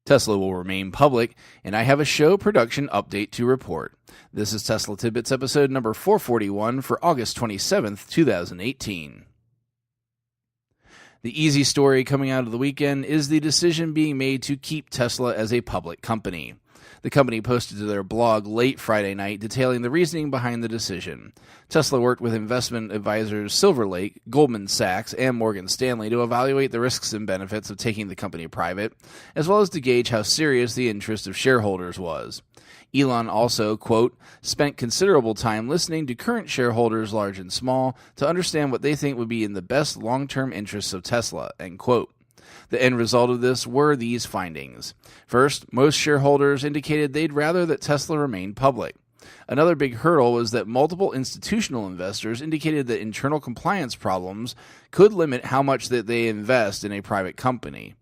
Tesla will remain public, and I have a show production update to report. This is Tesla Tidbits episode number 441 for August 27th, 2018. The easy story coming out of the weekend is the decision being made to keep Tesla as a public company. The company posted to their blog late Friday night detailing the reasoning behind the decision. Tesla worked with investment advisors Silver Lake, Goldman Sachs, and Morgan Stanley to evaluate the risks and benefits of taking the company private, as well as to gauge how serious the interest of shareholders was. Elon also, quote, spent considerable time listening to current shareholders large and small to understand what they think would be in the best long-term interests of Tesla, end quote. The end result of this were these findings. First, most shareholders indicated they'd rather that Tesla remain public. Another big hurdle was that multiple institutional investors indicated that internal compliance problems could limit how much that they invest in a private company.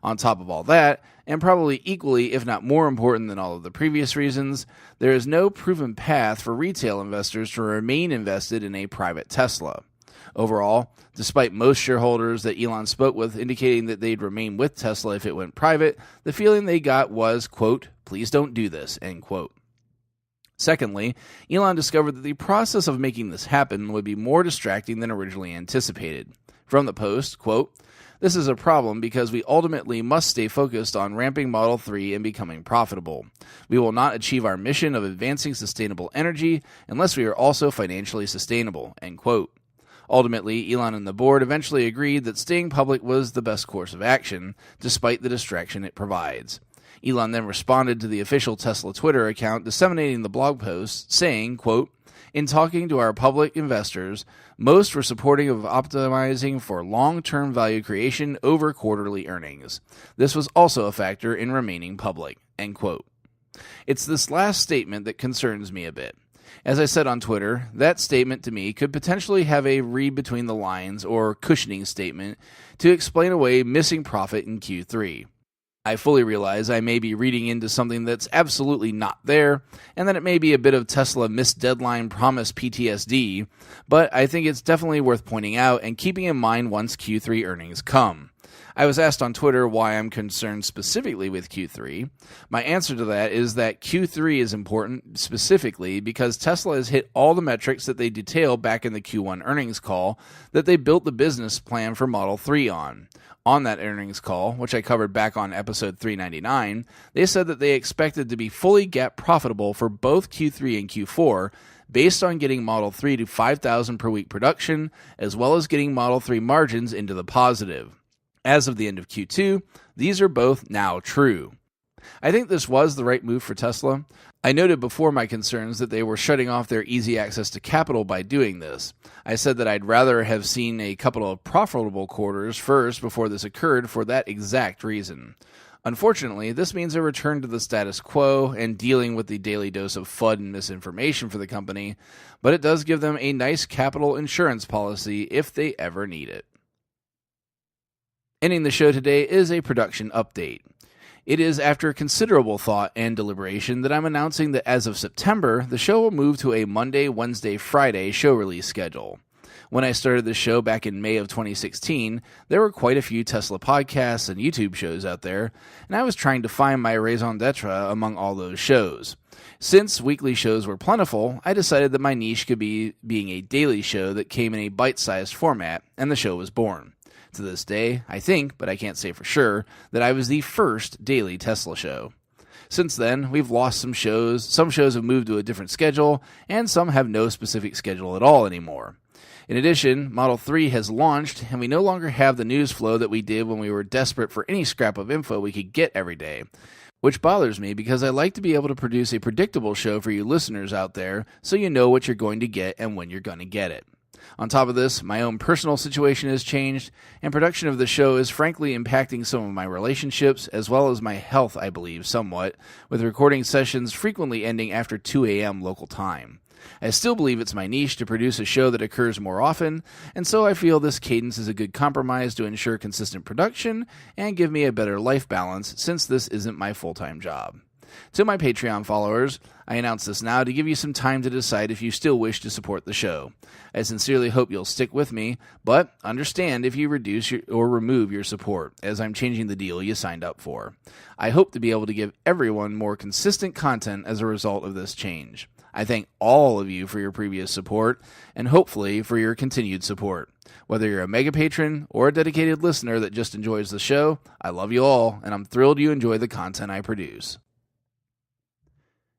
On top of all that, and probably equally, if not more important than all of the previous reasons, there is no proven path for retail investors to remain invested in a private Tesla. Overall, despite most shareholders that Elon spoke with indicating that they'd remain with Tesla if it went private, the feeling they got was, quote, please don't do this, end quote. Secondly, Elon discovered that the process of making this happen would be more distracting than originally anticipated. From the post, quote, this is a problem because we ultimately must stay focused on ramping Model 3 and becoming profitable. We will not achieve our mission of advancing sustainable energy unless we are also financially sustainable, end quote. Ultimately, Elon and the board eventually agreed that staying public was the best course of action, despite the distraction it provides. Elon then responded to the official Tesla Twitter account disseminating the blog post, saying, quote, in talking to our public investors, most were supporting of optimizing for long-term value creation over quarterly earnings. This was also a factor in remaining public, end quote. It's this last statement that concerns me a bit. As I said on Twitter, that statement to me could potentially have a read between the lines or cushioning statement to explain away missing profit in Q3. I fully realize I may be reading into something that's absolutely not there, and that it may be a bit of Tesla missed deadline promise PTSD, but I think it's definitely worth pointing out and keeping in mind once Q3 earnings come. I was asked on Twitter why I'm concerned specifically with Q3. My answer to that is that Q3 is important specifically because Tesla has hit all the metrics that they detailed back in the Q1 earnings call that they built the business plan for Model 3 on. On that earnings call, which I covered back on episode 399, they said that they expected to be fully GAAP profitable for both Q3 and Q4 based on getting Model 3 to 5,000 per week production, as well as getting Model 3 margins into the positive. As of the end of Q2, these are both now true. I think this was the right move for Tesla. I noted before my concerns that they were shutting off their easy access to capital by doing this. I said that I'd rather have seen a couple of profitable quarters first before this occurred for that exact reason. Unfortunately, this means a return to the status quo and dealing with the daily dose of FUD and misinformation for the company, but it does give them a nice capital insurance policy if they ever need it. Ending the show today is a production update. It is after considerable thought and deliberation that I'm announcing that as of September, the show will move to a Monday, Wednesday, Friday show release schedule. When I started the show back in May of 2016, there were quite a few Tesla podcasts and YouTube shows out there, and I was trying to find my raison d'etre among all those shows. Since weekly shows were plentiful, I decided that my niche could be being a daily show that came in a bite-sized format, and the show was born. To this day, I think, but I can't say for sure, that I was the first daily Tesla show. Since then, we've lost some shows have moved to a different schedule, and some have no specific schedule at all anymore. In addition, Model 3 has launched, and we no longer have the news flow that we did when we were desperate for any scrap of info we could get every day, which bothers me because I like to be able to produce a predictable show for you listeners out there so you know what you're going to get and when you're going to get it. On top of this, my own personal situation has changed, and production of the show is frankly impacting some of my relationships, as well as my health, I believe, somewhat, with recording sessions frequently ending after 2 a.m. local time. I still believe it's my niche to produce a show that occurs more often, and so I feel this cadence is a good compromise to ensure consistent production and give me a better life balance since this isn't my full-time job. To my Patreon followers, I announce this now to give you some time to decide if you still wish to support the show. I sincerely hope you'll stick with me, but understand if you reduce or remove your support, as I'm changing the deal you signed up for. I hope to be able to give everyone more consistent content as a result of this change. I thank all of you for your previous support, and hopefully for your continued support. Whether you're a mega patron or a dedicated listener that just enjoys the show, I love you all, and I'm thrilled you enjoy the content I produce.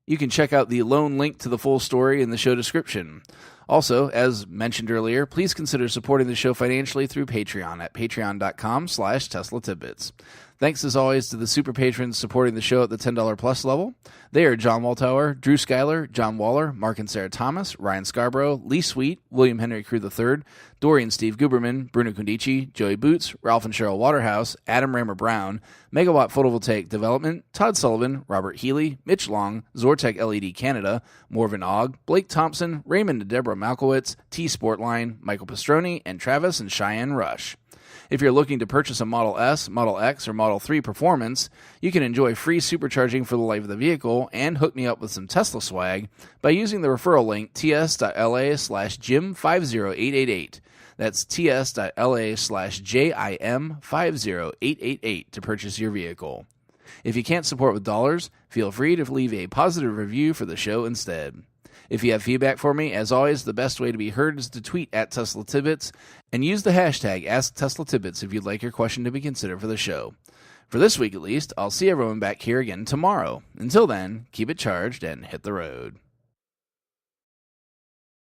You can check out the lone link to the full story in the show description. Also, as mentioned earlier, please consider supporting the show financially through Patreon at patreon.com/Tesla Tidbits. Thanks as always to the super patrons supporting the show at the $10 plus level. They are John Waltower, Drew Schuyler, John Waller, Mark and Sarah Thomas, Ryan Scarborough, Lee Sweet, William Henry Crew III, Dorian Steve Guberman, Bruno Condici, Joey Boots, Ralph and Cheryl Waterhouse, Adam Rammer Brown, Megawatt Photovoltaic Development, Todd Sullivan, Robert Healy, Mitch Long, Zortec LED Canada, Morven Ogg, Blake Thompson, Raymond and Deborah Malkowitz, T Sportline, Michael Pastroni, and Travis and Cheyenne Rush. If you're looking to purchase a Model S, Model X, or Model 3 Performance, you can enjoy free supercharging for the life of the vehicle and hook me up with some Tesla swag by using the referral link ts.la/Jim50888. That's ts.la/JIM50888 to purchase your vehicle. If you can't support with dollars, feel free to leave a positive review for the show instead. If you have feedback for me, as always, the best way to be heard is to tweet at Tesla Tidbits and use the hashtag AskTeslaTidbits if you'd like your question to be considered for the show. For this week at least, I'll see everyone back here again tomorrow. Until then, keep it charged and hit the road.